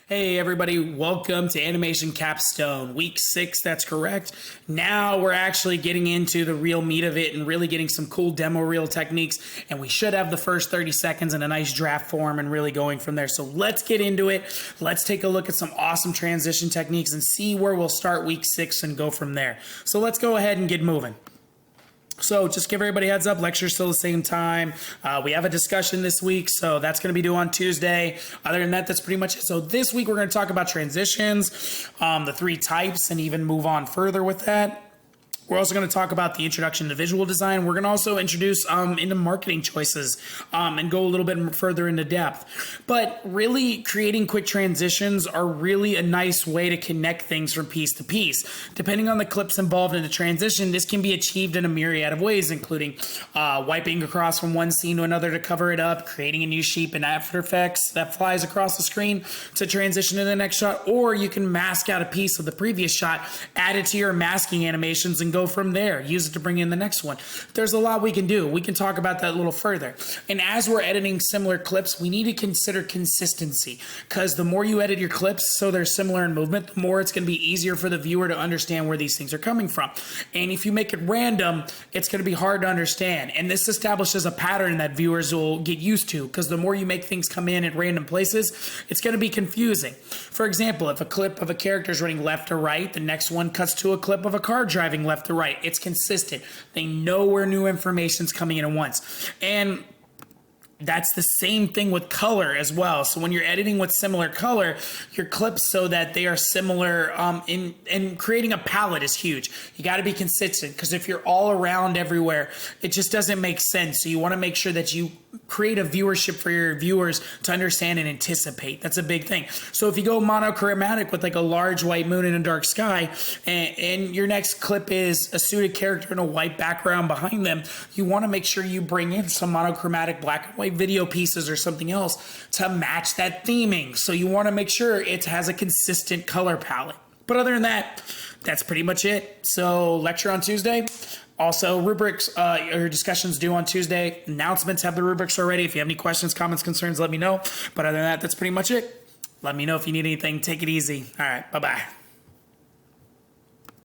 Hey everybody, welcome to Animation Capstone, week 6, that's correct. Now we're actually getting into the real meat of it and really getting some cool demo reel techniques, and we should have the first 30 seconds in a nice draft form and really going from there. So let's get into it. Let's take a look at some awesome transition techniques and see where we'll start week 6 and go from there. So let's go ahead and get moving. So just give everybody a heads up, lecture's still the same time. We have a discussion this week, so that's going to be due on Tuesday. Other than that, that's pretty much it. So this week we're going to talk about transitions, the 3 types, and even move on further with that. We're also going to talk about the introduction to visual design. We're going to also introduce into marketing choices and go a little bit further into depth. But really, creating quick transitions are really a nice way to connect things from piece to piece. Depending on the clips involved in the transition, this can be achieved in a myriad of ways, including wiping across from one scene to another to cover it up, creating a new sheet in After Effects that flies across the screen to transition to the next shot, or you can mask out a piece of the previous shot, add it to your masking animations, and go from there. Use it to bring in the next one. There's a lot we can do. We can talk about that a little further. And as we're editing similar clips, we need to consider consistency, because the more you edit your clips so they're similar in movement, the more it's going to be easier for the viewer to understand where these things are coming from. And if you make it random, it's going to be hard to understand. And this establishes a pattern that viewers will get used to, because the more you make things come in at random places, it's going to be confusing. For example, if a clip of a character is running left to right, the next one cuts to a clip of a car driving left to right. It's consistent. They know where new information's coming in at once. And that's the same thing with color as well. So when you're editing with similar color, your clips so that they are similar in creating a palette is huge. You got to be consistent, because if you're all around everywhere, it just doesn't make sense. So you want to make sure that you create a viewership for your viewers to understand and anticipate. That's a big thing. So if you go monochromatic with like a large white moon in a dark sky, and your next clip is a suited character in a white background behind them, you want to make sure you bring in some monochromatic black and white video pieces or something else to match that theming. So you want to make sure it has a consistent color palette. But other than that, that's pretty much it. So lecture on Tuesday. Also, rubrics, your discussions due on Tuesday. Announcements have the rubrics already. If you have any questions, comments, concerns, let me know. But other than that, that's pretty much it. Let me know if you need anything. Take it easy. All right, bye-bye.